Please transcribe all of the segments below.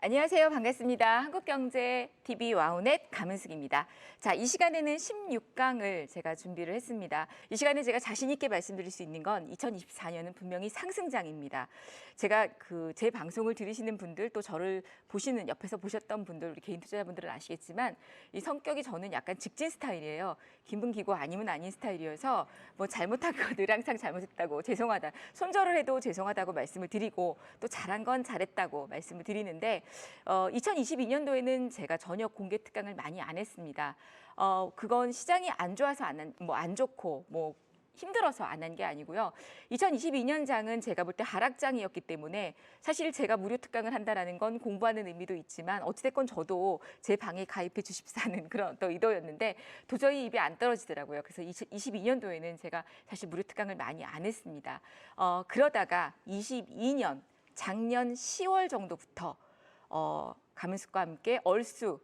안녕하세요. 반갑습니다. 한국경제TV 와우넷 감은숙입니다. 자, 이 시간에는 16강을 제가 준비를 했습니다. 이 시간에 제가 자신 있게 말씀드릴 수 있는 건 2024년은 분명히 상승장입니다. 제가 제 방송을 들으시는 분들 또 저를 보시는 옆에서 보셨던 분들 우리 개인 투자자분들은 아시겠지만 이 성격이 저는 약간 직진 스타일이에요. 기분기고 아니면 아닌 스타일이어서 뭐 잘못한 거 늘 항상 잘못했다고 죄송하다. 손절을 해도 죄송하다고 말씀을 드리고 또 잘한 건 잘했다고 말씀을 드리는데 2022년도에는 제가 전역 공개 특강을 많이 안 했습니다. 그건 시장이 안 좋아서 안 좋고 힘들어서 안 한 게 아니고요. 2022년장은 제가 볼 때 하락장이었기 때문에 사실 제가 무료 특강을 한다라는 건 공부하는 의미도 있지만 어찌됐건 저도 제 방에 가입해 주십사는 그런 어떤 의도였는데 도저히 입에 안 떨어지더라고요. 그래서 2022년도에는 제가 사실 무료 특강을 많이 안 했습니다. 그러다가 22년 작년 10월 정도부터 감은숙과 함께 얼쑤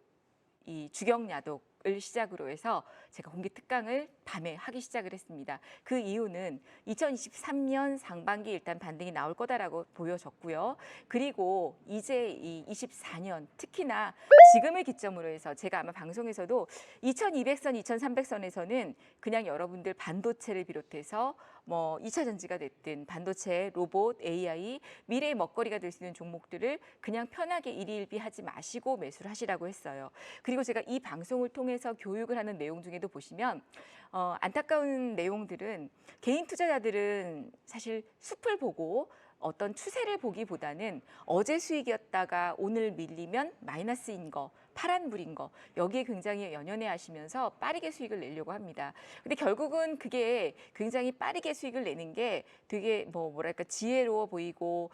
이 주경야독을 시작으로 해서 제가 공개 특강을 밤에 하기 시작을 했습니다. 그 이유는 2023년 상반기 일단 반등이 나올 거다라고 보여졌고요. 그리고 이제 이 24년 특히나 지금을 기점으로 해서 제가 아마 방송에서도 2200선, 2300선에서는 그냥 여러분들 반도체를 비롯해서 뭐 2차 전지가 됐든 반도체, 로봇, AI, 미래의 먹거리가 될 수 있는 종목들을 그냥 편하게 일희일비하지 마시고 매수를 하시라고 했어요. 그리고 제가 이 방송을 통해서 교육을 하는 내용 중에도 보시면 안타까운 내용들은 개인 투자자들은 사실 숲을 보고 어떤 추세를 보기보다는 어제 수익이었다가 오늘 밀리면 마이너스인 거, 파란불인 거 여기에 굉장히 연연해 하시면서 빠르게 수익을 내려고 합니다. 근데 결국은 그게 굉장히 빠르게 수익을 내는 게 되게 뭐랄까 지혜로워 보이고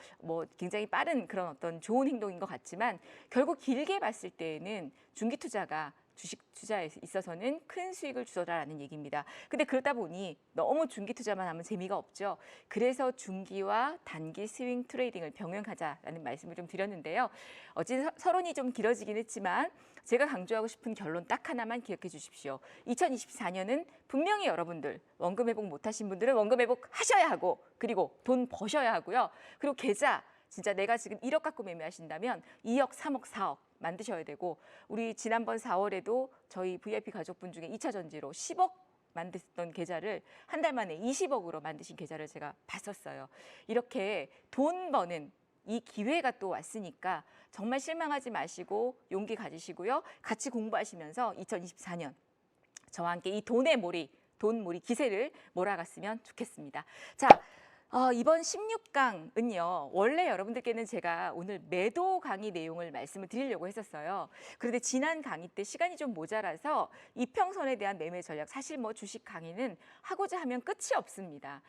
굉장히 빠른 그런 어떤 좋은 행동인 것 같지만 결국 길게 봤을 때에는 중기 투자가 주식 투자에 있어서는 큰 수익을 주더라라는 얘기입니다. 근데 그러다 보니 너무 중기 투자만 하면 재미가 없죠. 그래서 중기와 단기 스윙 트레이딩을 병행하자라는 말씀을 좀 드렸는데요. 어쨌든 서론이 좀 길어지긴 했지만 제가 강조하고 싶은 결론 딱 하나만 기억해 주십시오. 2024년은 분명히 여러분들 원금 회복 못하신 분들은 원금 회복 하셔야 하고 그리고 돈 버셔야 하고요. 그리고 계좌 진짜 내가 지금 1억 갖고 매매하신다면 2억, 3억, 4억 만드셔야 되고 우리 지난번 4월에도 저희 VIP 가족분 중에 2차 전지로 10억 만드셨던 계좌를 한 달 만에 20억으로 만드신 계좌를 제가 봤었어요. 이렇게 돈 버는 이 기회가 또 왔으니까 정말 실망하지 마시고 용기 가지시고요. 같이 공부하시면서 2024년 저와 함께 이 돈몰이 기세를 몰아갔으면 좋겠습니다. 자, 이번 16강은요. 원래 여러분들께는 제가 오늘 매도 강의 내용을 말씀을 드리려고 했었어요. 그런데 지난 강의 때 시간이 좀 모자라서 이평선에 대한 매매 전략 사실 주식 강의는 하고자 하면 끝이 없습니다.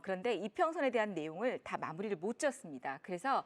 그런데 이평선에 대한 내용을 다 마무리를 못 지었습니다. 그래서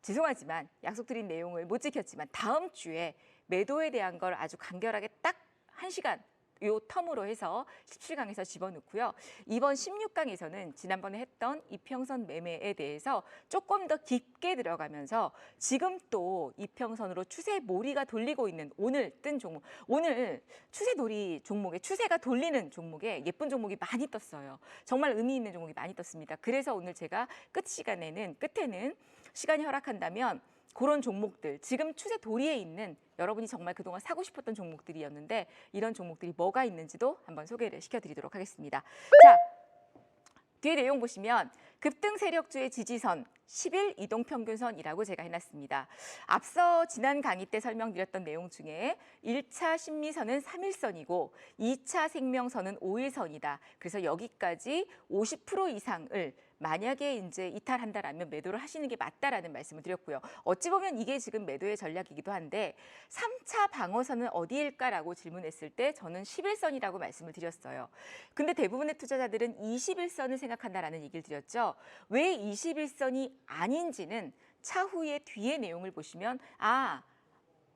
죄송하지만 약속드린 내용을 못 지켰지만 다음 주에 매도에 대한 걸 아주 간결하게 딱 1시간 요 텀으로 해서 17강에서 집어넣고요. 이번 16강에서는 지난번에 했던 이평선 매매에 대해서 조금 더 깊게 들어가면서 지금 또 이평선으로 추세 몰이가 돌리고 있는 오늘 뜬 종목, 오늘 추세놀이 종목에 추세가 돌리는 종목에 예쁜 종목이 많이 떴어요. 정말 의미 있는 종목이 많이 떴습니다. 그래서 오늘 제가 끝에는 시간이 허락한다면 그런 종목들, 지금 추세 도리에 있는 여러분이 정말 그동안 사고 싶었던 종목들이었는데 이런 종목들이 뭐가 있는지도 한번 소개를 시켜드리도록 하겠습니다. 자, 뒤에 내용 보시면 급등 세력주의 지지선 10일 이동평균선이라고 제가 해놨습니다. 앞서 지난 강의 때 설명드렸던 내용 중에 1차 심리선은 3일선이고 2차 생명선은 5일선이다. 그래서 여기까지 50% 이상을 만약에 이제 이탈한다라면 매도를 하시는 게 맞다라는 말씀을 드렸고요. 어찌 보면 이게 지금 매도의 전략이기도 한데 3차 방어선은 어디일까라고 질문했을 때 저는 11선이라고 말씀을 드렸어요. 근데 대부분의 투자자들은 21선을 생각한다라는 얘기를 드렸죠. 왜 21선이 아닌지는 차후에 뒤에 내용을 보시면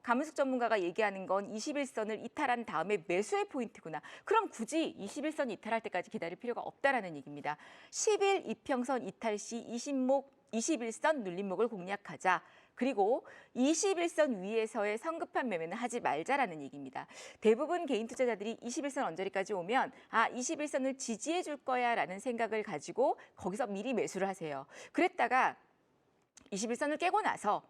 감은숙 전문가가 얘기하는 건 21선을 이탈한 다음에 매수의 포인트구나. 그럼 굳이 21선 이탈할 때까지 기다릴 필요가 없다라는 얘기입니다. 10일 이평선 이탈 시 21선 눌림목을 공략하자. 그리고 21선 위에서의 성급한 매매는 하지 말자라는 얘기입니다. 대부분 개인 투자자들이 21선 언저리까지 오면 21선을 지지해 줄 거야 라는 생각을 가지고 거기서 미리 매수를 하세요. 그랬다가 21선을 깨고 나서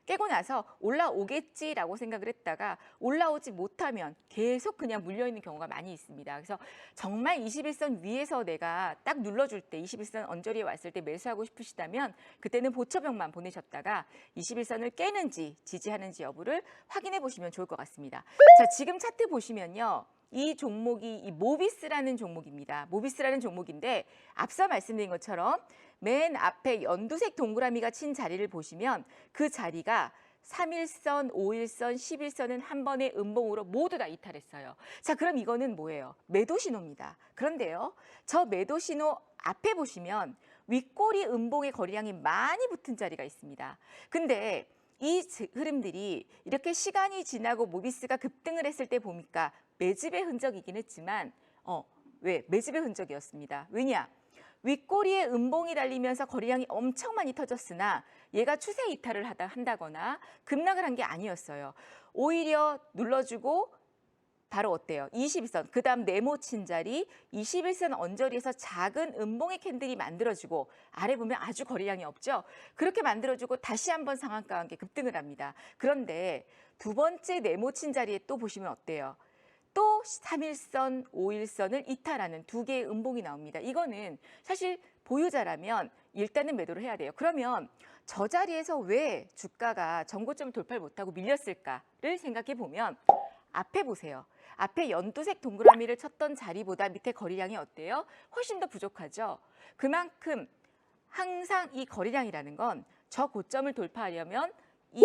깨고 나서 올라오겠지라고 생각을 했다가 올라오지 못하면 계속 그냥 물려있는 경우가 많이 있습니다. 그래서 정말 21선 위에서 내가 딱 눌러줄 때 21선 언저리에 왔을 때 매수하고 싶으시다면 그때는 보처병만 보내셨다가 21선을 깨는지 지지하는지 여부를 확인해 보시면 좋을 것 같습니다. 자, 지금 차트 보시면요. 이 종목이 이 모비스라는 종목입니다. 모비스라는 종목인데 앞서 말씀드린 것처럼 맨 앞에 연두색 동그라미가 친 자리를 보시면 그 자리가 3일선, 5일선, 11선은 한 번의 음봉으로 모두 다 이탈했어요. 자, 그럼 이거는 뭐예요? 매도 신호입니다. 그런데요, 저 매도 신호 앞에 보시면 윗꼬리 음봉의 거래량이 많이 붙은 자리가 있습니다. 근데 이 흐름들이 이렇게 시간이 지나고 모비스가 급등을 했을 때 보니까 매집의 흔적이긴 했지만 왜? 매집의 흔적이었습니다. 왜냐? 윗꼬리에 음봉이 달리면서 거래량이 엄청 많이 터졌으나 얘가 추세 이탈을 한다거나 급락을 한 게 아니었어요. 오히려 눌러주고 바로 어때요? 21선, 그 다음 네모 친 자리 21선 언저리에서 작은 음봉의 캔들이 만들어지고 아래 보면 아주 거래량이 없죠? 그렇게 만들어주고 다시 한번 상한가와 함께 급등을 합니다. 그런데 두 번째 네모 친 자리에 또 보시면 어때요? 또 3일선, 5일선을 이탈하는 두 개의 음봉이 나옵니다. 이거는 사실 보유자라면 일단은 매도를 해야 돼요. 그러면 저 자리에서 왜 주가가 전고점을 돌파를 못하고 밀렸을까를 생각해 보면 앞에 보세요. 앞에 연두색 동그라미를 쳤던 자리보다 밑에 거래량이 어때요? 훨씬 더 부족하죠. 그만큼 항상 이 거래량이라는 건 저 고점을 돌파하려면 이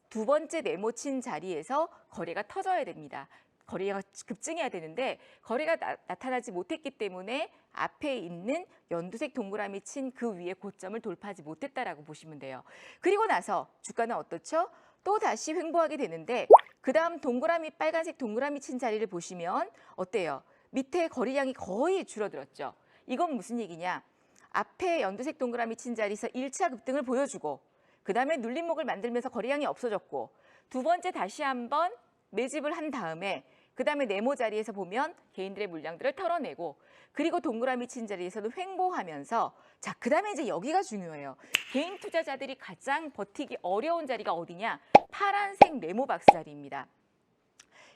두 번째 네모 친 자리에서 거래가 터져야 됩니다. 거래가 급증해야 되는데 거래가 나타나지 못했기 때문에 앞에 있는 연두색 동그라미 친 그 위에 고점을 돌파하지 못했다라고 보시면 돼요. 그리고 나서 주가는 어떻죠? 또 다시 횡보하게 되는데 그 다음 동그라미 빨간색 동그라미 친 자리를 보시면 어때요? 밑에 거래량이 거의 줄어들었죠. 이건 무슨 얘기냐? 앞에 연두색 동그라미 친 자리에서 1차 급등을 보여주고 그 다음에 눌림목을 만들면서 거래량이 없어졌고 두 번째 다시 한번 매집을 한 다음에 그 다음에 네모 자리에서 보면 개인들의 물량들을 털어내고 그리고 동그라미 친 자리에서도 횡보하면서 자, 그 다음에 이제 여기가 중요해요. 개인 투자자들이 가장 버티기 어려운 자리가 어디냐? 파란색 네모 박스 자리입니다.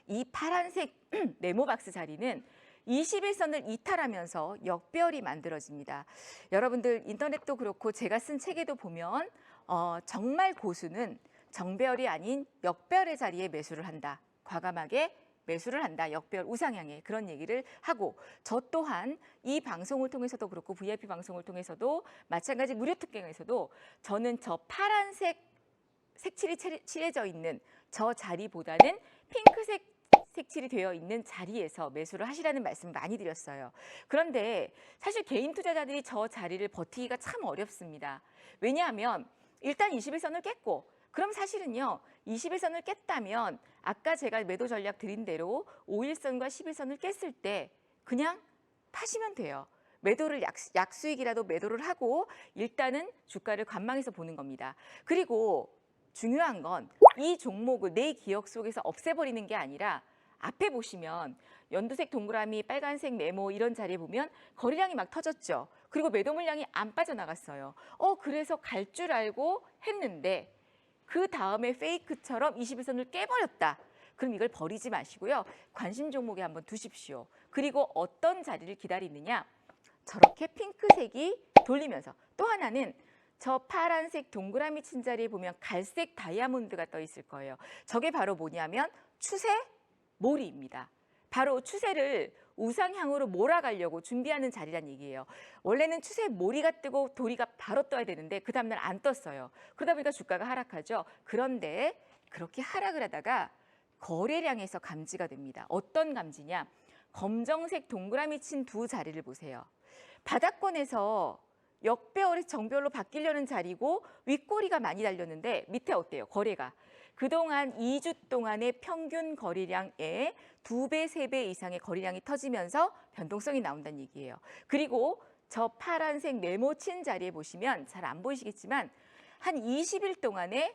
이 파란색 네모 박스 자리는 21선을 이탈하면서 역별이 만들어집니다. 여러분들 인터넷도 그렇고 제가 쓴 책에도 보면 정말 고수는 정별이 아닌 역별의 자리에 매수를 한다. 과감하게 매수를 한다. 역별 우상향에 그런 얘기를 하고 저 또한 이 방송을 통해서도 그렇고 VIP 방송을 통해서도 마찬가지 무료 특강에서도 저는 저 파란색 색칠이 칠해져 있는 저 자리보다는 핑크색 색칠이 되어 있는 자리에서 매수를 하시라는 말씀을 많이 드렸어요. 그런데 사실 개인 투자자들이 저 자리를 버티기가 참 어렵습니다. 왜냐하면 일단 21선을 깼고 그럼 사실은요. 21선을 깼다면 아까 제가 매도 전략 드린 대로 5일선과 11선을 깼을 때 그냥 파시면 돼요. 매도를 약수익이라도 매도를 하고 일단은 주가를 관망해서 보는 겁니다. 그리고 중요한 건 이 종목을 내 기억 속에서 없애버리는 게 아니라 앞에 보시면 연두색 동그라미, 빨간색 네모 이런 자리에 보면 거래량이 막 터졌죠. 그리고 매도 물량이 안 빠져나갔어요. 그래서 갈 줄 알고 했는데 그 다음에 페이크처럼 21선을 깨버렸다. 그럼 이걸 버리지 마시고요. 관심 종목에 한번 두십시오. 그리고 어떤 자리를 기다리느냐. 저렇게 핑크색이 돌리면서 또 하나는 저 파란색 동그라미 친 자리에 보면 갈색 다이아몬드가 떠 있을 거예요. 저게 바로 뭐냐면 추세 몰이입니다. 바로 추세를 우상향으로 몰아가려고 준비하는 자리란 얘기예요. 원래는 추세 몰이가 뜨고 도리가 바로 떠야 되는데 그 다음날 안 떴어요. 그러다 보니까 주가가 하락하죠. 그런데 그렇게 하락을 하다가 거래량에서 감지가 됩니다. 어떤 감지냐? 검정색 동그라미 친 두 자리를 보세요. 바닥권에서 역배열에서 정배열로 바뀌려는 자리고 윗꼬리가 많이 달렸는데 밑에 어때요? 거래가. 그동안 2주 동안의 평균 거래량의 2배, 3배 이상의 거래량이 터지면서 변동성이 나온다는 얘기예요. 그리고 저 파란색 네모 친 자리에 보시면 잘 안 보이시겠지만 한 20일 동안의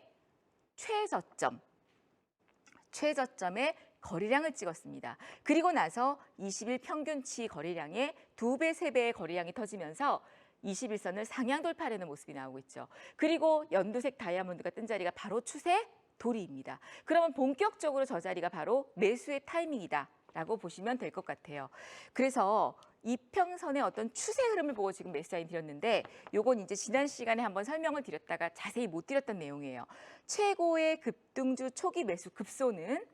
최저점의 거래량을 찍었습니다. 그리고 나서 20일 평균치 거래량의 2배, 3배의 거래량이 터지면서 21선을 상향 돌파하는 모습이 나오고 있죠. 그리고 연두색 다이아몬드가 뜬 자리가 바로 추세 돌이입니다. 그러면 본격적으로 저 자리가 바로 매수의 타이밍이다라고 보시면 될 것 같아요. 그래서 이평선의 어떤 추세 흐름을 보고 지금 매수 사인 드렸는데 요건 이제 지난 시간에 한번 설명을 드렸다가 자세히 못 드렸던 내용이에요. 최고의 급등주 초기 매수 급소는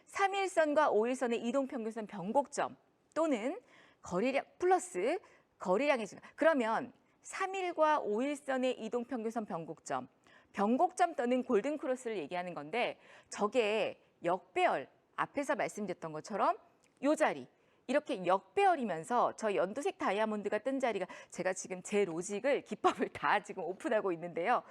3일선과 5일선의 이동평균선 변곡점 또는 거래량 플러스 거래량의 증가. 그러면 3일과 5일선의 이동평균선 변곡점 또는 골든크로스를 얘기하는 건데 저게 역배열, 앞에서 말씀드렸던 것처럼 요 자리 이렇게 역배열이면서 저 연두색 다이아몬드가 뜬 자리가 제가 지금 제 로직을 기법을 다 지금 오픈하고 있는데요.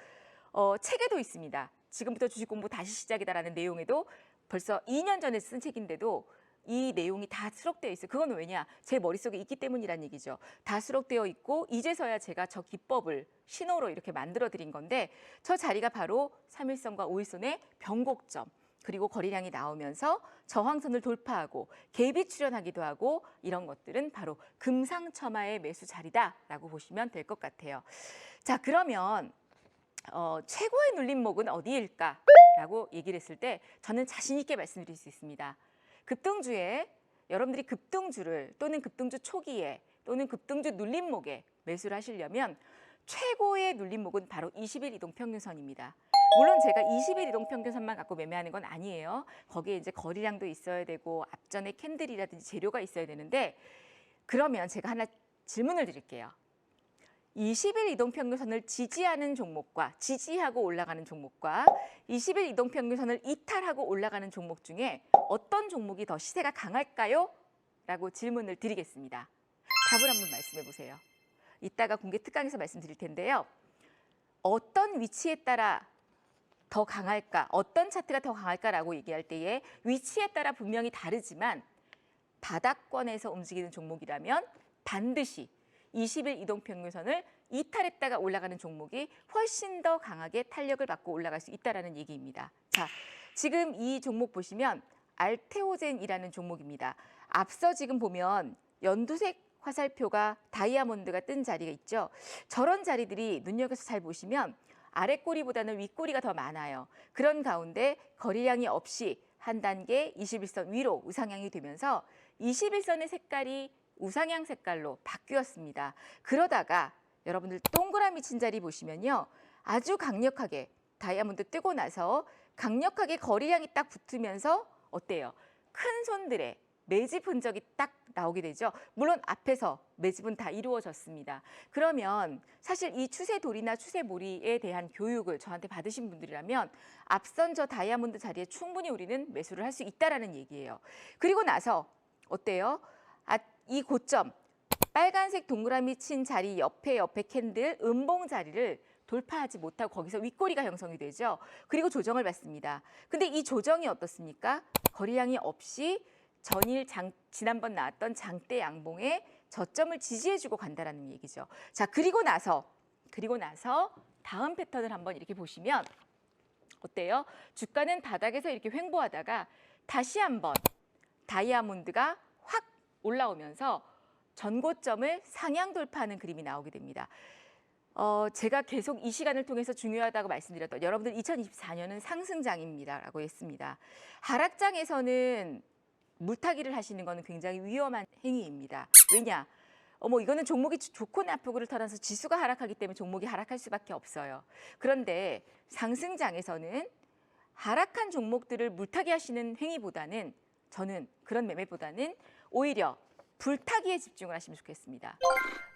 책에도 있습니다. 지금부터 주식 공부 다시 시작이다라는 내용에도 벌써 2년 전에 쓴 책인데도 이 내용이 다 수록되어 있어요. 그건 왜냐? 제 머릿속에 있기 때문이란 얘기죠. 다 수록되어 있고 이제서야 제가 저 기법을 신호로 이렇게 만들어 드린 건데 저 자리가 바로 3일선과 5일선의 변곡점 그리고 거래량이 나오면서 저항선을 돌파하고 갭이 출현하기도 하고 이런 것들은 바로 금상첨화의 매수 자리다라고 보시면 될 것 같아요. 자, 그러면 최고의 눌림목은 어디일까라고 얘기를 했을 때 저는 자신 있게 말씀드릴 수 있습니다. 급등주에 여러분들이 급등주를 또는 급등주 초기에 또는 급등주 눌림목에 매수를 하시려면 최고의 눌림목은 바로 20일 이동평균선입니다. 물론 제가 20일 이동평균선만 갖고 매매하는 건 아니에요. 거기에 이제 거래량도 있어야 되고 앞전에 캔들이라든지 재료가 있어야 되는데 그러면 제가 하나 질문을 드릴게요. 20일 이동평균선을 지지하는 종목과 지지하고 올라가는 종목과 20일 이동평균선을 이탈하고 올라가는 종목 중에 어떤 종목이 더 시세가 강할까요? 라고 질문을 드리겠습니다. 답을 한번 말씀해 보세요. 이따가 공개 특강에서 말씀드릴 텐데요. 어떤 위치에 따라 더 강할까, 어떤 차트가 더 강할까라고 얘기할 때에 위치에 따라 분명히 다르지만 바닥권에서 움직이는 종목이라면 반드시 20일 이동평균선을 이탈했다가 올라가는 종목이 훨씬 더 강하게 탄력을 받고 올라갈 수 있다는 얘기입니다. 자, 지금 이 종목 보시면 알테오젠이라는 종목입니다. 앞서 지금 보면 연두색 화살표가 다이아몬드가 뜬 자리가 있죠. 저런 자리들이 눈여겨서 잘 보시면 아랫꼬리보다는 윗꼬리가 더 많아요. 그런 가운데 거래량이 없이 한 단계 21선 위로 우상향이 되면서 21선의 색깔이 우상향 색깔로 바뀌었습니다. 그러다가 여러분들 동그라미 친 자리 보시면요. 아주 강력하게 다이아몬드 뜨고 나서 강력하게 거래량이 딱 붙으면서 어때요? 큰 손들의 매집 흔적이 딱 나오게 되죠. 물론 앞에서 매집은 다 이루어졌습니다. 그러면 사실 이 추세돌이나 추세몰이에 대한 교육을 저한테 받으신 분들이라면 앞선 저 다이아몬드 자리에 충분히 우리는 매수를 할 수 있다라는 얘기예요. 그리고 나서 어때요? 이 고점 빨간색 동그라미 친 자리 옆에 캔들 음봉 자리를 돌파하지 못하고 거기서 윗꼬리가 형성이 되죠. 그리고 조정을 받습니다. 근데 이 조정이 어떻습니까? 거래량이 없이 지난번 나왔던 장대 양봉의 저점을 지지해주고 간다라는 얘기죠. 자, 그리고 나서 다음 패턴을 한번 이렇게 보시면 어때요? 주가는 바닥에서 이렇게 횡보하다가 다시 한번 다이아몬드가 확 올라오면서 전고점을 상향 돌파하는 그림이 나오게 됩니다. 제가 계속 이 시간을 통해서 중요하다고 말씀드렸던 여러분들 2024년은 상승장입니다라고 했습니다. 하락장에서는 물타기를 하시는 것은 굉장히 위험한 행위입니다. 왜냐? 이거는 종목이 좋고 나쁘고를 떠나서 지수가 하락하기 때문에 종목이 하락할 수밖에 없어요. 그런데 상승장에서는 하락한 종목들을 물타기 하시는 행위보다는 저는 그런 매매보다는 오히려 불타기에 집중을 하시면 좋겠습니다.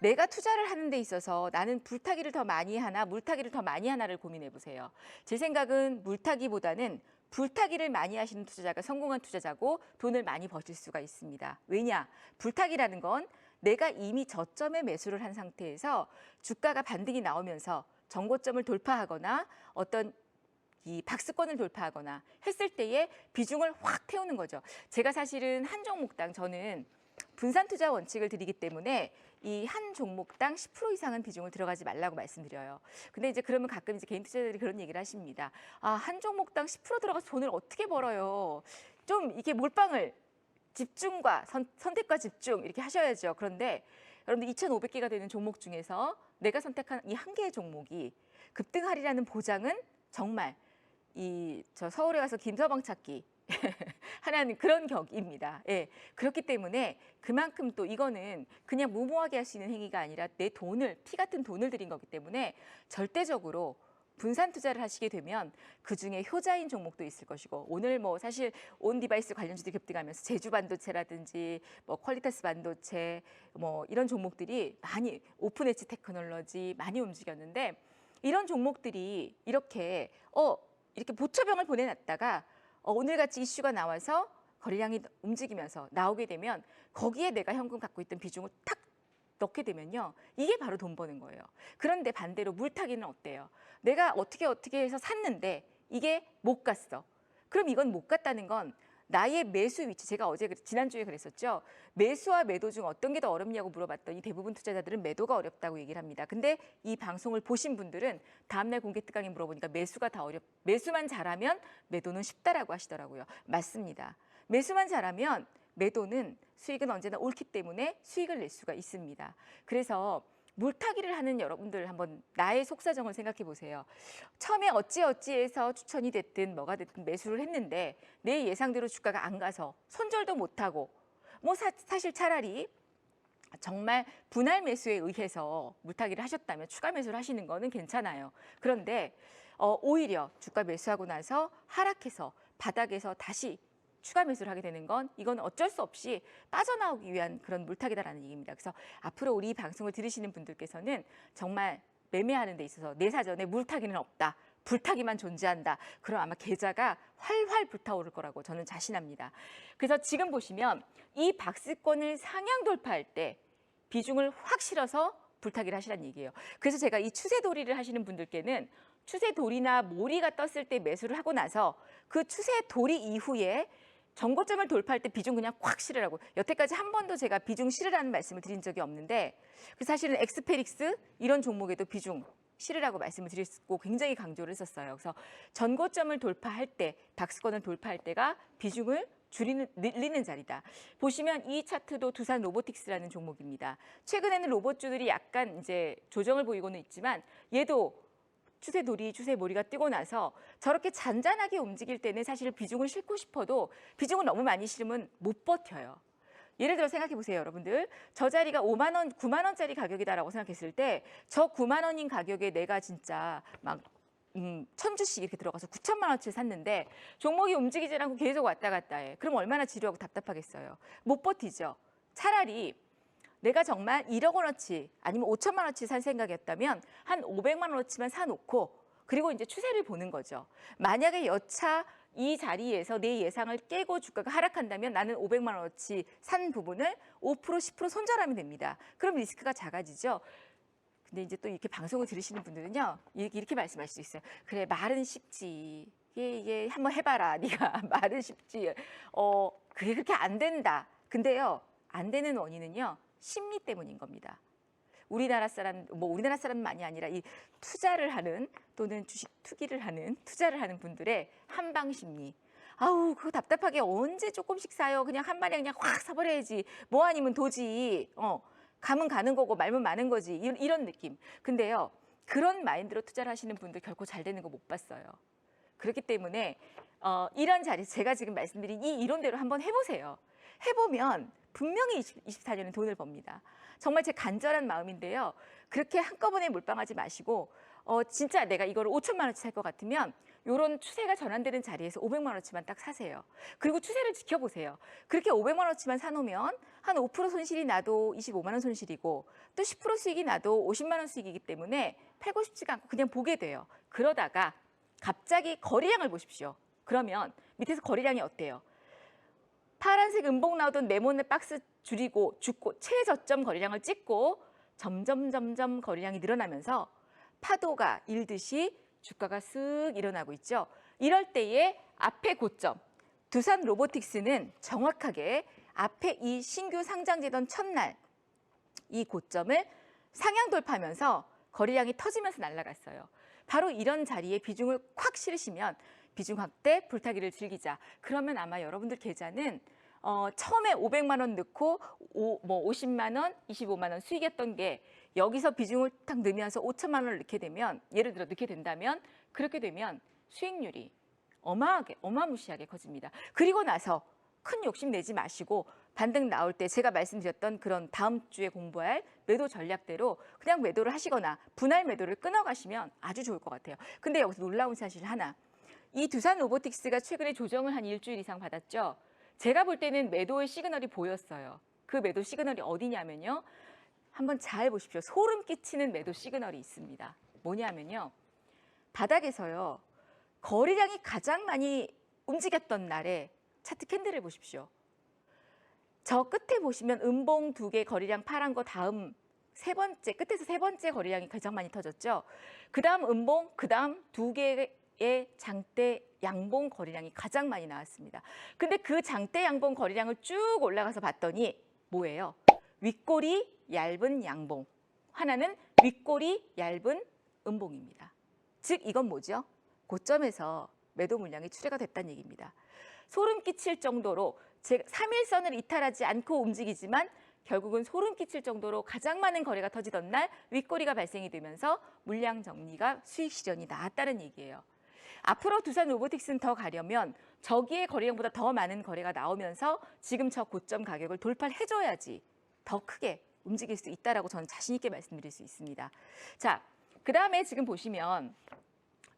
내가 투자를 하는 데 있어서 나는 불타기를 더 많이 하나 물타기를 더 많이 하나를 고민해 보세요. 제 생각은 물타기보다는 불타기를 많이 하시는 투자자가 성공한 투자자고 돈을 많이 버실 수가 있습니다. 왜냐? 불타기라는 건 내가 이미 저점에 매수를 한 상태에서 주가가 반등이 나오면서 정고점을 돌파하거나 어떤 이 박스권을 돌파하거나 했을 때에 비중을 확 태우는 거죠. 제가 사실은 한 종목당 저는 분산 투자 원칙을 드리기 때문에 이 한 종목당 10% 이상은 비중을 들어가지 말라고 말씀드려요. 근데 이제 그러면 가끔 이제 개인 투자자들이 그런 얘기를 하십니다. 한 종목당 10% 들어가서 돈을 어떻게 벌어요? 좀 이게 몰빵을 집중과 선택과 집중 이렇게 하셔야죠. 그런데 여러분들 2,500개가 되는 종목 중에서 내가 선택한 이 한 개의 종목이 급등하리라는 보장은 정말 저 서울에 가서 김서방 찾기 하나는 그런 격입니다. 예. 그렇기 때문에 그만큼 또 이거는 그냥 무모하게 할 수 있는 행위가 아니라 내 돈을, 피 같은 돈을 들인 거기 때문에 절대적으로 분산 투자를 하시게 되면 그중에 효자인 종목도 있을 것이고, 오늘 뭐 사실 온 디바이스 관련주들이 급등하면서 제주 반도체라든지 뭐 퀄리타스 반도체 뭐 이런 종목들이 많이, 오픈 엣지 테크놀로지 많이 움직였는데, 이런 종목들이 이렇게 보초병을 보내놨다가 오늘같이 이슈가 나와서 거래량이 움직이면서 나오게 되면 거기에 내가 현금 갖고 있던 비중을 탁 넣게 되면요, 이게 바로 돈 버는 거예요. 그런데 반대로 물타기는 어때요? 내가 어떻게 해서 샀는데 이게 못 갔어. 그럼 이건 못 갔다는 건 나의 매수 위치, 제가 지난주에 그랬었죠. 매수와 매도 중 어떤 게 더 어렵냐고 물어봤더니 대부분 투자자들은 매도가 어렵다고 얘기를 합니다. 근데 이 방송을 보신 분들은 다음날 공개 특강에 물어보니까 매수만 잘하면 매도는 쉽다라고 하시더라고요. 맞습니다. 매수만 잘하면 매도는 수익은 언제나 옳기 때문에 수익을 낼 수가 있습니다. 그래서 물타기를 하는 여러분들 한번 나의 속사정을 생각해 보세요. 처음에 어찌해서 추천이 됐든 뭐가 됐든 매수를 했는데 내 예상대로 주가가 안 가서 손절도 못하고, 뭐 사실 차라리 정말 분할 매수에 의해서 물타기를 하셨다면 추가 매수를 하시는 거는 괜찮아요. 그런데 오히려 주가 매수하고 나서 하락해서 바닥에서 다시 추가 매수를 하게 되는 건, 이건 어쩔 수 없이 빠져나오기 위한 그런 물타기다라는 얘기입니다. 그래서 앞으로 우리 방송을 들으시는 분들께서는 정말 매매하는 데 있어서 내 사전에 물타기는 없다, 불타기만 존재한다, 그럼 아마 계좌가 활활 불타오를 거라고 저는 자신합니다. 그래서 지금 보시면 이 박스권을 상향 돌파할 때 비중을 확 실어서 불타기를 하시라는 얘기예요. 그래서 제가 이 추세돌이를 하시는 분들께는 추세돌이나 모리가 떴을 때 매수를 하고 나서 그 추세돌이 이후에 전고점을 돌파할 때 비중 그냥 확 실으라고, 여태까지 한 번도 제가 비중 실으라는 말씀을 드린 적이 없는데, 사실은 엑스페릭스 이런 종목에도 비중 실으라고 말씀을 드렸고 굉장히 강조를 했었어요. 그래서 전고점을 돌파할 때, 박스권을 돌파할 때가 비중을 늘리는 자리다. 보시면 이 차트도 두산 로보틱스라는 종목입니다. 최근에는 로봇주들이 약간 이제 조정을 보이고는 있지만 얘도 추세돌이, 추세모리가 뜨고 나서 저렇게 잔잔하게 움직일 때는 사실 비중을 싣고 싶어도 비중을 너무 많이 실으면 못 버텨요. 예를 들어 생각해 보세요, 여러분들. 저 자리가 5만 원, 9만 원짜리 가격이다라고 생각했을 때 저 9만 원인 가격에 내가 진짜 막 1,000주씩 이렇게 들어가서 9천만 원치를 샀는데 종목이 움직이지 않고 계속 왔다 갔다 해. 그럼 얼마나 지루하고 답답하겠어요. 못 버티죠. 차라리 내가 정말 1억 원어치 아니면 5천만 원어치 산 생각이었다면 한 500만 원어치만 사놓고, 그리고 이제 추세를 보는 거죠. 만약에 여차 이 자리에서 내 예상을 깨고 주가가 하락한다면 나는 500만 원어치 산 부분을 5%, 10% 손절하면 됩니다. 그럼 리스크가 작아지죠. 근데 이제 또 이렇게 방송을 들으시는 분들은요, 이렇게 말씀할 수 있어요. 그래, 말은 쉽지. 이게 한번 해봐라. 네가 말은 쉽지. 그게 그렇게 안 된다. 근데요, 안 되는 원인은요, 심리 때문인 겁니다. 우리나라 사람만이 아니라 이 투자를 하는, 또는 주식 투기를 하는, 투자를 하는 분들의 한방 심리. 아우, 그거 답답하게 언제 조금씩 사요. 그냥 한 마리 그냥 확 사버려야지. 뭐 아니면 도지. 가면 가는 거고 말면 마는 거지. 이런 느낌. 근데요, 그런 마인드로 투자를 하시는 분들 결코 잘 되는 거 못 봤어요. 그렇기 때문에 이런 자리에서 제가 지금 말씀드린 이 이론대로 한번 해보세요. 해보면 분명히 24년은 돈을 법니다. 정말 제 간절한 마음인데요. 그렇게 한꺼번에 몰빵하지 마시고 진짜 내가 이거를 5천만 원치 살 것 같으면 이런 추세가 전환되는 자리에서 500만 원어치만 딱 사세요. 그리고 추세를 지켜보세요. 그렇게 500만 원어치만 사놓으면 한 5% 손실이 나도 25만 원 손실이고, 또 10% 수익이 나도 50만 원 수익이기 때문에 팔고 싶지가 않고 그냥 보게 돼요. 그러다가 갑자기 거래량을 보십시오. 그러면 밑에서 거래량이 어때요? 파란색 음봉 나오던 네모네 박스 줄이고 죽고 최저점 거래량을 찍고 점점 거래량이 늘어나면서 파도가 일듯이 주가가 쓱 일어나고 있죠. 이럴 때에 앞에 고점, 두산 로보틱스는 정확하게 앞에 이 신규 상장되던 첫날 이 고점을 상향 돌파하면서 거래량이 터지면서 날아갔어요. 바로 이런 자리에 비중을 콱 실으시면 비중 확대, 불타기를 즐기자. 그러면 아마 여러분들 계좌는 처음에 500만 원 넣고 50만 원, 25만 원 수익이었던 게 여기서 비중을 딱 넣으면서 5천만 원을 넣게 되면, 예를 들어 넣게 된다면, 그렇게 되면 수익률이 어마무시하게 커집니다. 그리고 나서 큰 욕심 내지 마시고 반등 나올 때 제가 말씀드렸던 그런 다음 주에 공부할 매도 전략대로 그냥 매도를 하시거나 분할 매도를 끊어가시면 아주 좋을 것 같아요. 근데 여기서 놀라운 사실 하나, 이 두산 로보틱스가 최근에 조정을 한 일주일 이상 받았죠. 제가 볼 때는 매도의 시그널이 보였어요. 그 매도 시그널이 어디냐면요. 한번 잘 보십시오. 소름 끼치는 매도 시그널이 있습니다. 뭐냐면요. 바닥에서요. 거래량이 가장 많이 움직였던 날에 차트 캔들을 보십시오. 저 끝에 보시면 음봉 2개 거래량 파란 거 다음 끝에서 세 번째 거래량이 가장 많이 터졌죠. 그 다음 음봉, 그 다음 2개의 장대 양봉 거래량이 가장 많이 나왔습니다. 근데 그 장대 양봉 거래량을 쭉 올라가서 봤더니 뭐예요? 윗꼬리 얇은 양봉, 하나는 윗꼬리 얇은 음봉입니다. 즉 이건 뭐죠? 고점에서 매도 물량이 출회가 됐다는 얘기입니다. 소름 끼칠 정도로 3일선을 이탈하지 않고 움직이지만 결국은 소름 끼칠 정도로 가장 많은 거래가 터지던 날 윗꼬리가 발생이 되면서 물량 정리가 수익 실현이 나왔다는 얘기예요. 앞으로 두산 로보틱스는 더 가려면 저기의 거래량보다 더 많은 거래가 나오면서 지금 저 고점 가격을 돌파를 해줘야지 더 크게 움직일 수 있다라고 저는 자신 있게 말씀드릴 수 있습니다. 자, 그 다음에 지금 보시면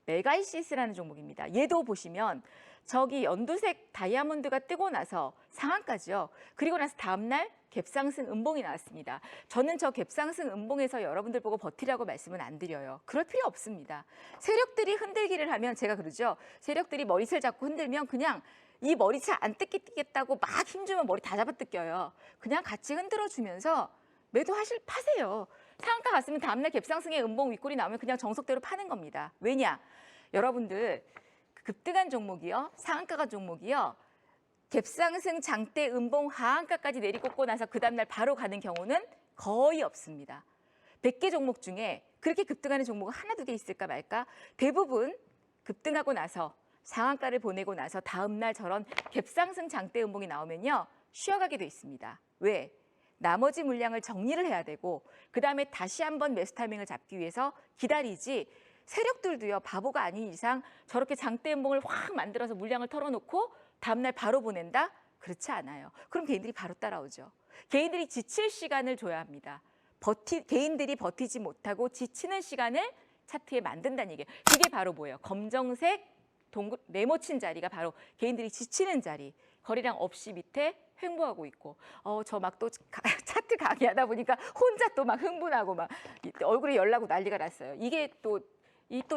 메가이시스라는 종목입니다. 얘도 보시면 저기 연두색 다이아몬드가 뜨고 나서 상한가죠. 그리고 나서 다음날 갭상승 음봉이 나왔습니다. 저는 저 갭상승 음봉에서 여러분들 보고 버티라고 말씀은 안 드려요. 그럴 필요 없습니다. 세력들이 흔들기를 하면 제가 그러죠. 세력들이 머리채를 잡고 흔들면 그냥 이 머리채 안 뜯기겠다고 막 힘주면 머리 다 잡아 뜯겨요. 그냥 같이 흔들어주면서 파세요. 상한가 갔으면 다음날 갭상승의 음봉 윗골이 나오면 그냥 정석대로 파는 겁니다. 왜냐? 여러분들 급등한 종목이요. 상한가가 종목이요. 갭상승 장대 음봉 하한가까지 내리꽂고 나서 그 다음날 바로 가는 경우는 거의 없습니다. 100개 종목 중에 그렇게 급등하는 종목은 하나 두 개 있을까 말까? 대부분 급등하고 나서 상한가를 보내고 나서 다음날 저런 갭상승 장대 음봉이 나오면요. 쉬어가게 돼 있습니다. 왜? 나머지 물량을 정리를 해야 되고 그 다음에 다시 한번 매수 타이밍을 잡기 위해서 기다리지, 세력들도요. 바보가 아닌 이상 저렇게 장대 음봉을 확 만들어서 물량을 털어놓고 다음날 바로 보낸다? 그렇지 않아요. 그럼 개인들이 바로 따라오죠. 개인들이 지칠 시간을 줘야 합니다. 개인들이 버티지 못하고 지치는 시간을 차트에 만든다는 얘기예요. 그게 바로 뭐예요? 검정색 네모친 자리가 바로 개인들이 지치는 자리. 거래량 없이 밑에 횡보하고 있고, 저 막 또 차트 강의하다 보니까 혼자 또 막 흥분하고 막 얼굴에 열나고 난리가 났어요. 이게 또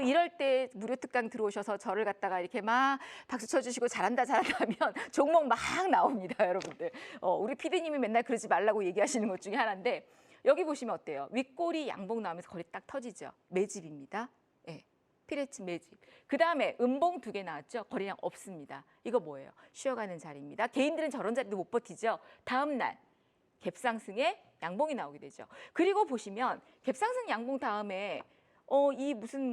이럴 때 무료 특강 들어오셔서 저를 갖다가 이렇게 막 박수 쳐주시고 잘한다 하면 종목 막 나옵니다, 여러분들. 우리 PD님이 맨날 그러지 말라고 얘기하시는 것 중에 하나인데, 여기 보시면 어때요? 윗꼬리 양봉 나오면서 거래 딱 터지죠. 매집입니다. 예. 피레츠 매집. 그 다음에 음봉 2개 나왔죠. 거래량 없습니다. 이거 뭐예요? 쉬어가는 자리입니다. 개인들은 저런 자리도 못 버티죠. 다음 날 갭상승에 양봉이 나오게 되죠. 그리고 보시면 갭상승 양봉 다음에 이 무슨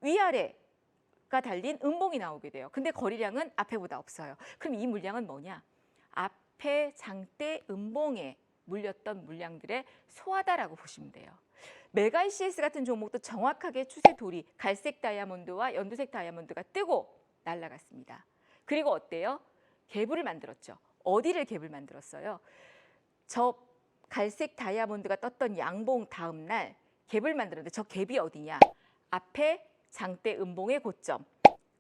위아래가 달린 음봉이 나오게 돼요. 근데 거래량은 앞에보다 없어요. 그럼 이 물량은 뭐냐? 앞에 장대 음봉에 물렸던 물량들의 소화다라고 보시면 돼요. 메가이시스 같은 종목도 정확하게 추세 돌이 갈색 다이아몬드와 연두색 다이아몬드가 뜨고 날아갔습니다. 그리고 어때요? 갭을 만들었죠. 어디를 갭을 만들었어요? 저 갈색 다이아몬드가 떴던 양봉 다음 날 갭을 만들었는데 저 갭이 어디냐? 앞에 장대 음봉의 고점,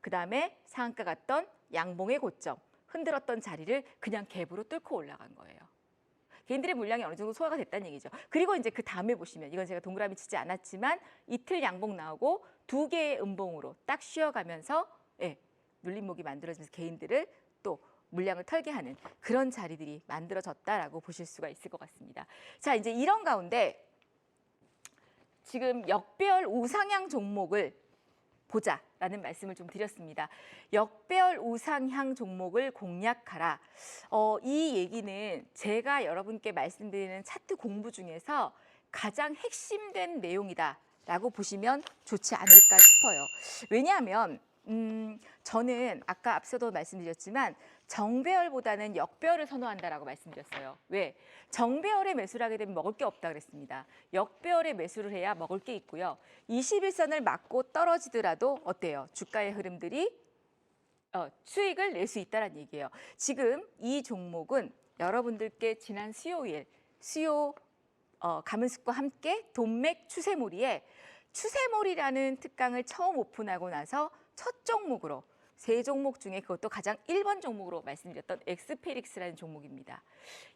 그 다음에 상한가 갔던 양봉의 고점, 흔들었던 자리를 그냥 갭으로 뚫고 올라간 거예요. 개인들의 물량이 어느 정도 소화가 됐다는 얘기죠. 그리고 이제 그 다음에 보시면 이건 제가 동그라미 치지 않았지만 이틀 양봉 나오고 2개의 음봉으로 딱 쉬어가면서 눌림목이 만들어지면서 개인들을 또 물량을 털게 하는 그런 자리들이 만들어졌다라고 보실 수가 있을 것 같습니다. 자, 이제 이런 가운데 지금 역배열 우상향 종목을 보자라는 말씀을 좀 드렸습니다. 역배열 우상향 종목을 공략하라. 이 얘기는 제가 여러분께 말씀드리는 차트 공부 중에서 가장 핵심된 내용이다라고 보시면 좋지 않을까 싶어요. 왜냐하면 저는 아까 앞서도 말씀드렸지만 정배열보다는 역배열을 선호한다라고 말씀드렸어요. 왜? 정배열에 매수를 하게 되면 먹을 게 없다 그랬습니다. 역배열에 매수를 해야 먹을 게 있고요. 21선을 맞고 떨어지더라도 어때요? 주가의 흐름들이 수익을 낼 수 있다는 얘기예요. 지금 이 종목은 여러분들께 지난 수요일 가문숙과 함께 돈맥 추세몰이에 추세몰이라는 특강을 처음 오픈하고 나서 첫 종목으로 세 종목 중에 그것도 가장 1번 종목으로 말씀드렸던 엑스페릭스라는 종목입니다.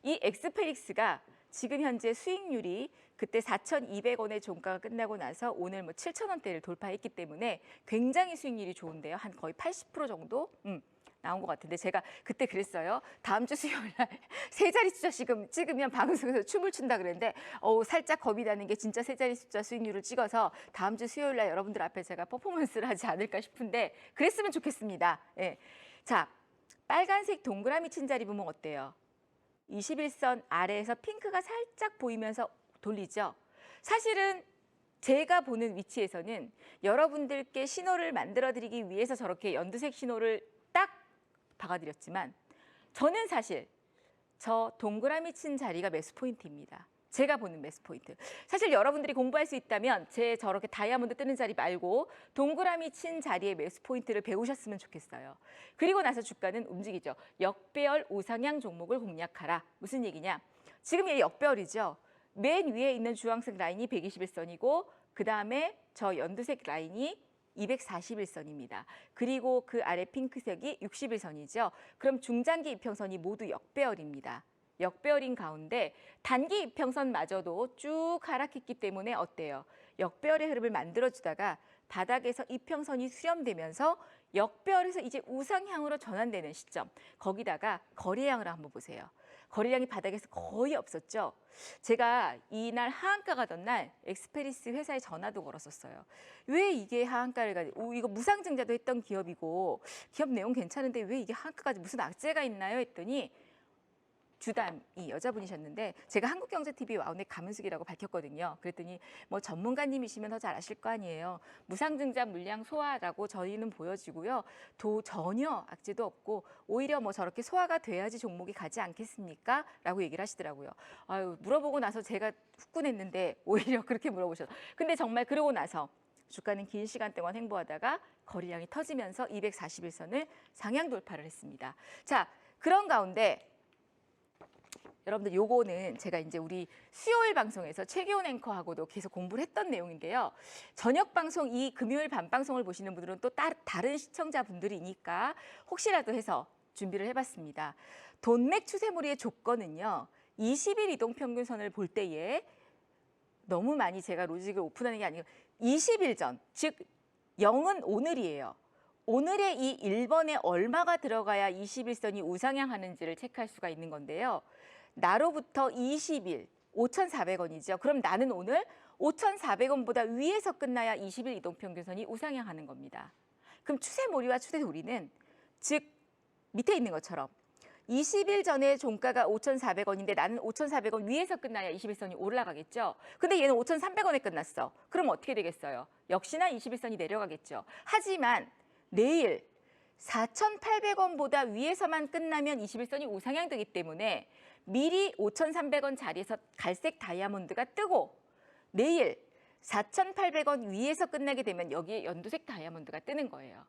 이 엑스페릭스가 지금 현재 수익률이 그때 4,200원의 종가가 끝나고 나서 오늘 7,000원대를 돌파했기 때문에 굉장히 수익률이 좋은데요. 한 거의 80% 정도 나온 것 같은데 제가 그때 그랬어요. 다음 주 수요일 날 세 자리 숫자 찍으면 방송에서 춤을 춘다 그랬는데 살짝 겁이 나는 게 진짜 세 자리 숫자 수익률을 찍어서 다음 주 수요일 날 여러분들 앞에 제가 퍼포먼스를 하지 않을까 싶은데 그랬으면 좋겠습니다. 예. 자, 빨간색 동그라미 친 자리 보면 어때요? 21선 아래에서 핑크가 살짝 보이면서 돌리죠. 사실은 제가 보는 위치에서는 여러분들께 신호를 만들어드리기 위해서 저렇게 연두색 신호를 딱 박아드렸지만 저는 사실 저 동그라미 친 자리가 매수 포인트입니다. 제가 보는 매수 포인트. 사실 여러분들이 공부할 수 있다면 제 저렇게 다이아몬드 뜨는 자리 말고 동그라미 친 자리의 매수 포인트를 배우셨으면 좋겠어요. 그리고 나서 주가는 움직이죠. 역배열 우상향 종목을 공략하라. 무슨 얘기냐? 지금 얘 역배열이죠. 맨 위에 있는 주황색 라인이 121선이고 그다음에 저 연두색 라인이 241선입니다. 그리고 그 아래 핑크색이 61선이죠. 그럼 중장기 이평선이 모두 역배열입니다. 역배열인 가운데 단기 이평선마저도 쭉 하락했기 때문에 어때요? 역배열의 흐름을 만들어주다가 바닥에서 이평선이 수렴되면서 역배열에서 이제 우상향으로 전환되는 시점. 거기다가 거래량을 한번 보세요. 거래량이 바닥에서 거의 없었죠. 제가 이날 하한가 가던 날 엑스페리스 회사에 전화도 걸었었어요. 왜 이게 하한가를 가지고 이거 무상증자도 했던 기업이고 기업 내용 괜찮은데 왜 이게 하한가까지 무슨 악재가 있나요? 했더니 주담이 여자분이셨는데 제가 한국경제TV 와우넷 가문숙이라고 밝혔거든요. 그랬더니 뭐 전문가님이시면 더 잘 아실 거 아니에요. 무상증자 물량 소화라고 저희는 보여지고요. 전혀 악재도 없고 오히려 뭐 저렇게 소화가 돼야지 종목이 가지 않겠습니까? 라고 얘기를 하시더라고요. 아유, 물어보고 나서 제가 후끈했는데 오히려 그렇게 물어보셔서. 근데 정말 그러고 나서 주가는 긴 시간 동안 횡보하다가 거래량이 터지면서 241선을 상향 돌파를 했습니다. 자, 그런 가운데 여러분들 요거는 제가 이제 우리 수요일 방송에서 최기원 앵커하고도 계속 공부를 했던 내용인데요. 저녁 방송 이 금요일 밤 방송을 보시는 분들은 또 다른 시청자분들이니까 혹시라도 해서 준비를 해봤습니다. 돈맥 추세몰이의 조건은요. 20일 이동평균선을 볼 때에 너무 많이 제가 로직을 오픈하는 게 아니고 20일 전, 즉 0은 오늘이에요. 오늘의 이 1번에 얼마가 들어가야 21선이 우상향하는지를 체크할 수가 있는 건데요. 나로부터 20일 5,400원이죠. 그럼 나는 오늘 5,400원보다 위에서 끝나야 20일 이동평균선이 우상향하는 겁니다. 그럼 추세몰이와 추세돌이는 즉 밑에 있는 것처럼 20일 전에 종가가 5,400원인데 나는 5,400원 위에서 끝나야 21선이 올라가겠죠. 근데 얘는 5,300원에 끝났어. 그럼 어떻게 되겠어요? 역시나 21선이 내려가겠죠. 하지만 내일 4,800원보다 위에서만 끝나면 21선이 우상향되기 때문에 미리 5,300원 자리에서 갈색 다이아몬드가 뜨고 내일 4,800원 위에서 끝나게 되면 여기에 연두색 다이아몬드가 뜨는 거예요.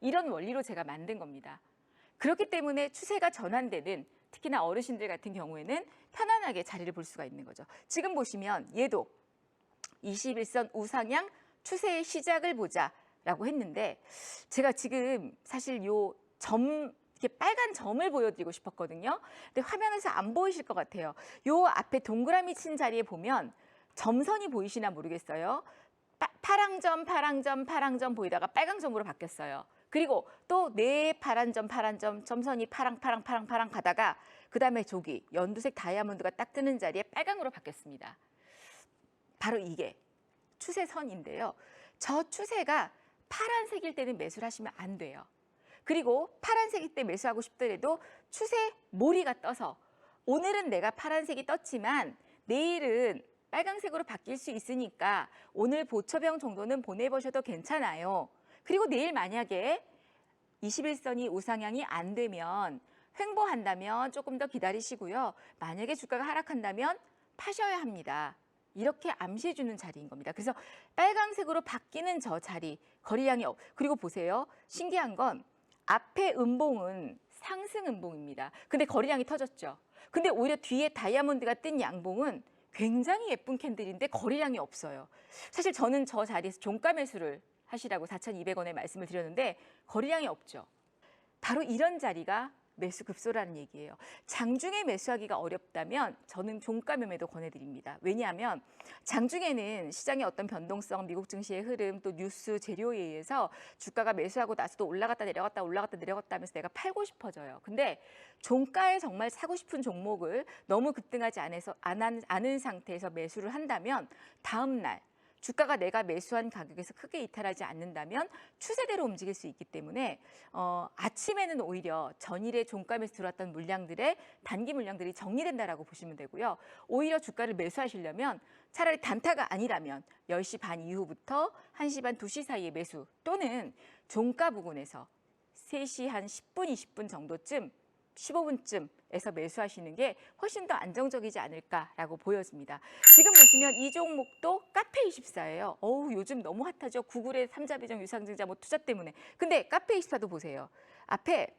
이런 원리로 제가 만든 겁니다. 그렇기 때문에 추세가 전환되는 특히나 어르신들 같은 경우에는 편안하게 자리를 볼 수가 있는 거죠. 지금 보시면 얘도 21선 우상향 추세의 시작을 보자라고 했는데 제가 지금 사실 이렇게 빨간 점을 보여드리고 싶었거든요. 근데 화면에서 안 보이실 것 같아요. 요 앞에 동그라미 친 자리에 보면 점선이 보이시나 모르겠어요. 파랑점, 파랑점, 파랑점 보이다가 빨강점으로 바뀌었어요. 그리고 또 네 파란 점, 점선이 파랑 가다가 그 다음에 저기 연두색 다이아몬드가 딱 뜨는 자리에 빨강으로 바뀌었습니다. 바로 이게 추세선인데요. 저 추세가 파란색일 때는 매수를 하시면 안 돼요. 그리고 파란색일 때 매수하고 싶더라도 추세 몰이가 떠서 오늘은 내가 파란색이 떴지만 내일은 빨강색으로 바뀔 수 있으니까 오늘 보초병 정도는 보내보셔도 괜찮아요. 그리고 내일 만약에 21선이 우상향이 안 되면 횡보한다면 조금 더 기다리시고요. 만약에 주가가 하락한다면 파셔야 합니다. 이렇게 암시해 주는 자리인 겁니다. 그래서 빨강색으로 바뀌는 저 자리, 거래량이 그리고 보세요. 신기한 건 앞에 음봉은 상승 음봉입니다. 근데 거래량이 터졌죠. 근데 오히려 뒤에 다이아몬드가 뜬 양봉은 굉장히 예쁜 캔들인데 거래량이 없어요. 사실 저는 저 자리에서 종가 매수를 하시라고 4,200원에 말씀을 드렸는데 거래량이 없죠. 바로 이런 자리가 매수 급소라는 얘기예요. 장중에 매수하기가 어렵다면 저는 종가 매매도 권해드립니다. 왜냐하면 장중에는 시장의 어떤 변동성, 미국 증시의 흐름, 또 뉴스, 재료에 의해서 주가가 매수하고 나서도 올라갔다 내려갔다 올라갔다 내려갔다 하면서 내가 팔고 싶어져요. 근데 종가에 정말 사고 싶은 종목을 너무 급등하지 않은 상태에서 매수를 한다면 다음 날 주가가 내가 매수한 가격에서 크게 이탈하지 않는다면 추세대로 움직일 수 있기 때문에 아침에는 오히려 전일에 종가 매수 들어왔던 물량들의 단기 물량들이 정리된다라고 보시면 되고요. 오히려 주가를 매수하시려면 차라리 단타가 아니라면 10시 반 이후부터 1시 반, 2시 사이에 매수 또는 종가 부근에서 3시 한 10분, 20분 정도쯤 15분쯤에서 매수하시는 게 훨씬 더 안정적이지 않을까라고 보여집니다. 지금 보시면 이 종목도 카페24예요. 요즘 너무 핫하죠. 구글의 삼자배정 유상증자 투자 때문에. 근데 카페24도 보세요. 앞에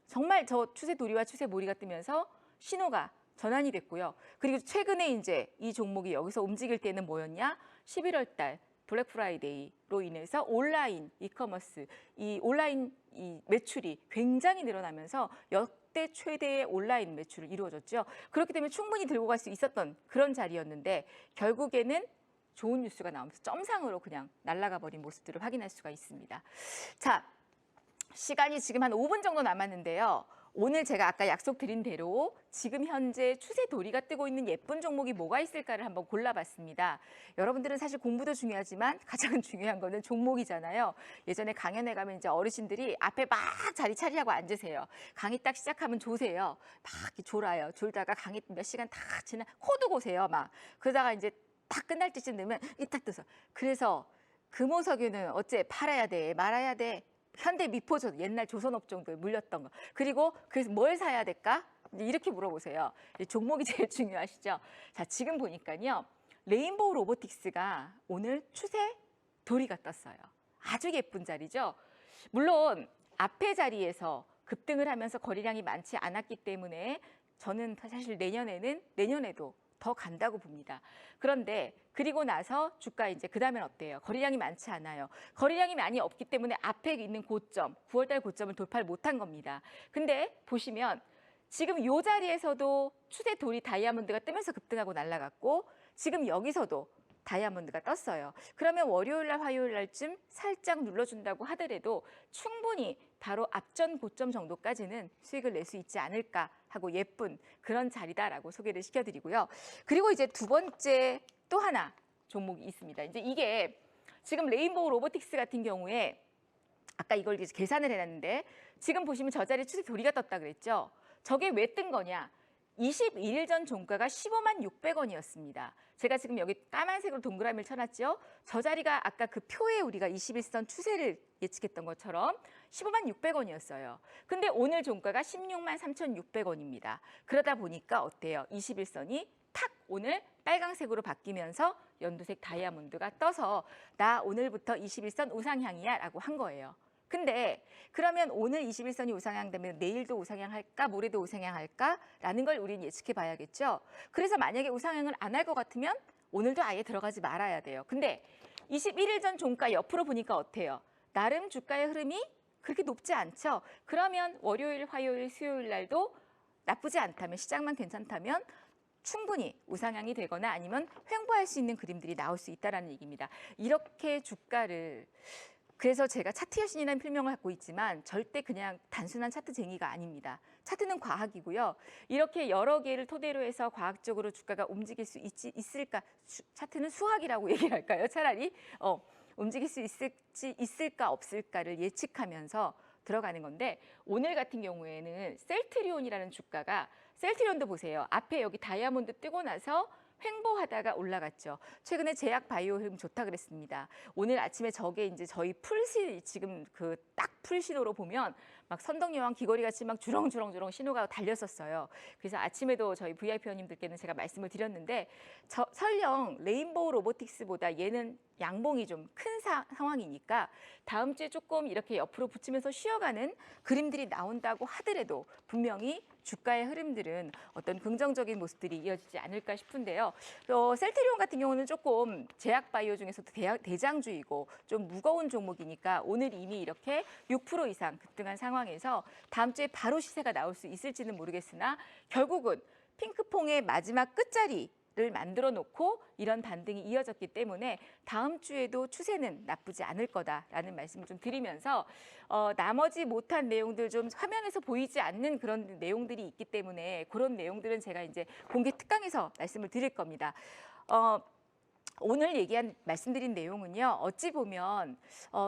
정말 저 추세 도리와 추세 모리가 뜨면서 신호가 전환이 됐고요. 그리고 최근에 이제 이 종목이 여기서 움직일 때는 뭐였냐? 11월 달 블랙 프라이데이로 인해서 온라인 이커머스, 이 온라인 이 매출이 굉장히 늘어나면서 역대 최대의 온라인 매출을 이루어졌죠. 그렇기 때문에 충분히 들고 갈 수 있었던 그런 자리였는데 결국에는 좋은 뉴스가 나오면서 점상으로 그냥 날아가 버린 모습들을 확인할 수가 있습니다. 자, 시간이 지금 한 5분 정도 남았는데요. 오늘 제가 아까 약속드린 대로 지금 현재 추세 도리가 뜨고 있는 예쁜 종목이 뭐가 있을까를 한번 골라봤습니다. 여러분들은 사실 공부도 중요하지만 가장 중요한 거는 종목이잖아요. 예전에 강연에 가면 이제 어르신들이 앞에 막 자리 차리하고 앉으세요. 강의 딱 시작하면 조세요. 막 이렇게 졸아요. 졸다가 강의 몇 시간 다 지나 코도 고세요. 막 그러다가 이제 딱 끝날 때쯤 되면 이딱 떠서 그래서 금호석유는 어째 팔아야 돼 말아야 돼. 현대 미포조 옛날 조선업종들 물렸던 거. 그리고 그래서 뭘 사야 될까? 이렇게 물어보세요. 종목이 제일 중요하시죠. 자, 지금 보니까요. 레인보우 로보틱스가 오늘 추세 도리가 떴어요. 아주 예쁜 자리죠. 물론 앞에 자리에서 급등을 하면서 거래량이 많지 않았기 때문에 저는 사실 내년에도 더 간다고 봅니다. 그런데 그리고 나서 주가 이제 그다음엔 어때요? 거래량이 많지 않아요. 거래량이 많이 없기 때문에 앞에 있는 고점, 9월달 고점을 돌파를 못한 겁니다. 근데 보시면 지금 이 자리에서도 추세 돌이 다이아몬드가 뜨면서 급등하고 날아갔고 지금 여기서도 다이아몬드가 떴어요. 그러면 월요일 날 화요일 날쯤 살짝 눌러준다고 하더라도 충분히 바로 앞전 고점 정도까지는 수익을 낼 수 있지 않을까 하고 예쁜 그런 자리다라고 소개를 시켜드리고요. 그리고 이제 두 번째 또 하나 종목이 있습니다. 이제 이게 지금 레인보우 로보틱스 같은 경우에 아까 이걸 이제 계산을 해놨는데 지금 보시면 저 자리 추세 도리가 떴다 그랬죠. 저게 왜 뜬 거냐? 21일 전 종가가 15만 600원이었습니다. 제가 지금 여기 까만색으로 동그라미를 쳐놨죠. 저 자리가 아까 그 표에 우리가 21선 추세를 예측했던 것처럼 15만 600원이었어요. 근데 오늘 종가가 16만 3,600원입니다. 그러다 보니까 어때요? 21선이 탁 오늘 빨강색으로 바뀌면서 연두색 다이아몬드가 떠서 나 오늘부터 21선 우상향이야 라고 한 거예요. 근데 그러면 오늘 21선이 우상향 되면 내일도 우상향 할까 모레도 우상향 할까 라는 걸 우리는 예측해 봐야겠죠. 그래서 만약에 우상향을 안 할 것 같으면 오늘도 아예 들어가지 말아야 돼요. 근데 21일 전 종가 옆으로 보니까 어때요? 나름 주가의 흐름이 그렇게 높지 않죠. 그러면 월요일, 화요일, 수요일 날도 나쁘지 않다면 시장만 괜찮다면 충분히 우상향이 되거나 아니면 횡보할 수 있는 그림들이 나올 수 있다는 얘기입니다. 이렇게 주가를 그래서 제가 차트 여신이라는 필명을 갖고 있지만 절대 그냥 단순한 차트쟁이가 아닙니다. 차트는 과학이고요. 이렇게 여러 개를 토대로 해서 과학적으로 주가가 움직일 수 있을까? 차트는 수학이라고 얘기를 할까요? 차라리 움직일 수 있을까 없을까를 예측하면서 들어가는 건데 오늘 같은 경우에는 셀트리온이라는 주가가 셀트리온도 보세요. 앞에 여기 다이아몬드 뜨고 나서 횡보하다가 올라갔죠. 최근에 제약 바이오 흐름 좋다 그랬습니다. 오늘 아침에 저게 이제 저희 풀시 지금 그 딱 풀신호로 보면 막 선덕여왕 귀걸이 같이 막 주렁주렁주렁 신호가 달렸었어요. 그래서 아침에도 저희 VIP 회원님들께는 제가 말씀을 드렸는데 설령 레인보우 로보틱스보다 얘는 양봉이 좀 큰 상황이니까 다음 주에 조금 이렇게 옆으로 붙이면서 쉬어가는 그림들이 나온다고 하더라도 분명히 주가의 흐름들은 어떤 긍정적인 모습들이 이어지지 않을까 싶은데요. 셀트리온 같은 경우는 조금 제약바이오 중에서도 대장주이고 좀 무거운 종목이니까 오늘 이미 이렇게 6% 이상 급등한 상황에서 다음 주에 바로 시세가 나올 수 있을지는 모르겠으나 결국은 핑크퐁의 마지막 끝자리 를 만들어 놓고 이런 반등이 이어졌기 때문에 다음 주에도 추세는 나쁘지 않을 거다라는 말씀을 좀 드리면서 나머지 못한 내용들 좀 화면에서 보이지 않는 그런 내용들이 있기 때문에 그런 내용들은 제가 이제 공개 특강에서 말씀을 드릴 겁니다. 오늘 말씀드린 내용은요. 어찌 보면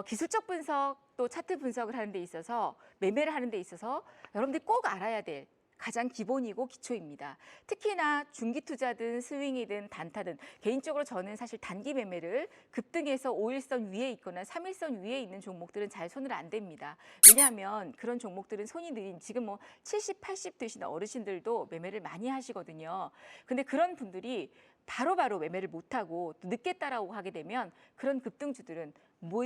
기술적 분석 또 차트 분석을 하는 데 있어서 매매를 하는 데 있어서 여러분들이 꼭 알아야 될 가장 기본이고 기초입니다. 특히나 중기 투자든 스윙이든 단타든 개인적으로 저는 사실 단기 매매를 급등해서 5일선 위에 있거나 3일선 위에 있는 종목들은 잘 손을 안 댑니다. 왜냐하면 그런 종목들은 손이 느린 지금 뭐 70, 80 되신 어르신들도 매매를 많이 하시거든요. 근데 그런 분들이 바로바로 매매를 못하고 또 늦게 따라오고 하게 되면 그런 급등주들은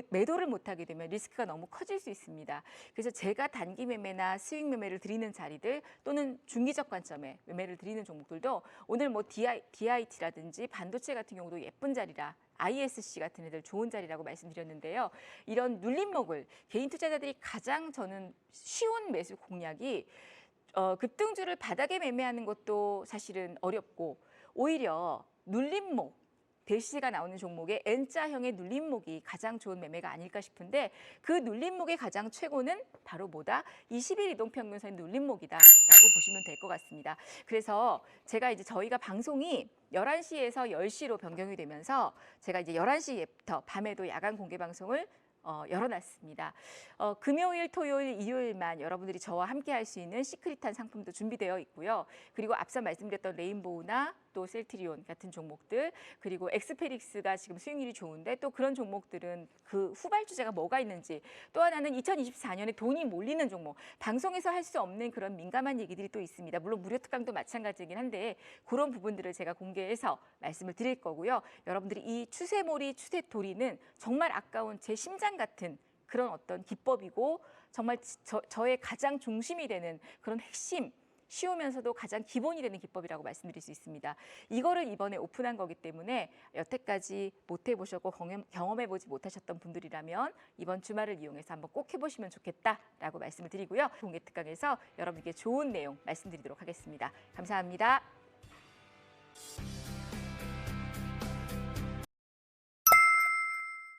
매도를 못하게 되면 리스크가 너무 커질 수 있습니다. 그래서 제가 단기 매매나 스윙 매매를 드리는 자리들 또는 중기적 관점에 매매를 드리는 종목들도 오늘 뭐 DIT라든지 반도체 같은 경우도 예쁜 자리라 ISC 같은 애들 좋은 자리라고 말씀드렸는데요. 이런 눌림목을 개인 투자자들이 가장 저는 쉬운 매수 공략이 급등주를 바닥에 매매하는 것도 사실은 어렵고 오히려 눌림목 대시가 나오는 종목의 N자형의 눌림목이 가장 좋은 매매가 아닐까 싶은데 그 눌림목의 가장 최고는 바로 뭐다? 20일 이동평균선의 눌림목이다라고 보시면 될 것 같습니다. 그래서 제가 이제 저희가 방송이 11시에서 10시로 변경이 되면서 제가 이제 11시부터 밤에도 야간 공개 방송을 열어놨습니다. 금요일, 토요일, 일요일만 여러분들이 저와 함께 할 수 있는 시크릿한 상품도 준비되어 있고요. 그리고 앞서 말씀드렸던 레인보우나 또 셀트리온 같은 종목들 그리고 엑스페릭스가 지금 수익률이 좋은데 또 그런 종목들은 그 후발 주제가 뭐가 있는지 또 하나는 2024년에 돈이 몰리는 종목 방송에서 할 수 없는 그런 민감한 얘기들이 또 있습니다. 물론 무료 특강도 마찬가지이긴 한데 그런 부분들을 제가 공개해서 말씀을 드릴 거고요. 여러분들이 이 추세몰이 추세돌이는 정말 아까운 제 심장 같은 그런 어떤 기법이고 정말 저의 가장 중심이 되는 그런 핵심 쉬우면서도 가장 기본이 되는 기법이라고 말씀드릴 수 있습니다. 이거를 이번에 오픈한 거기 때문에 여태까지 못 해보셨고 경험해보지 못하셨던 분들이라면 이번 주말을 이용해서 한번 꼭 해보시면 좋겠다라고 말씀을 드리고요. 공개 특강에서 여러분께 좋은 내용 말씀드리도록 하겠습니다. 감사합니다.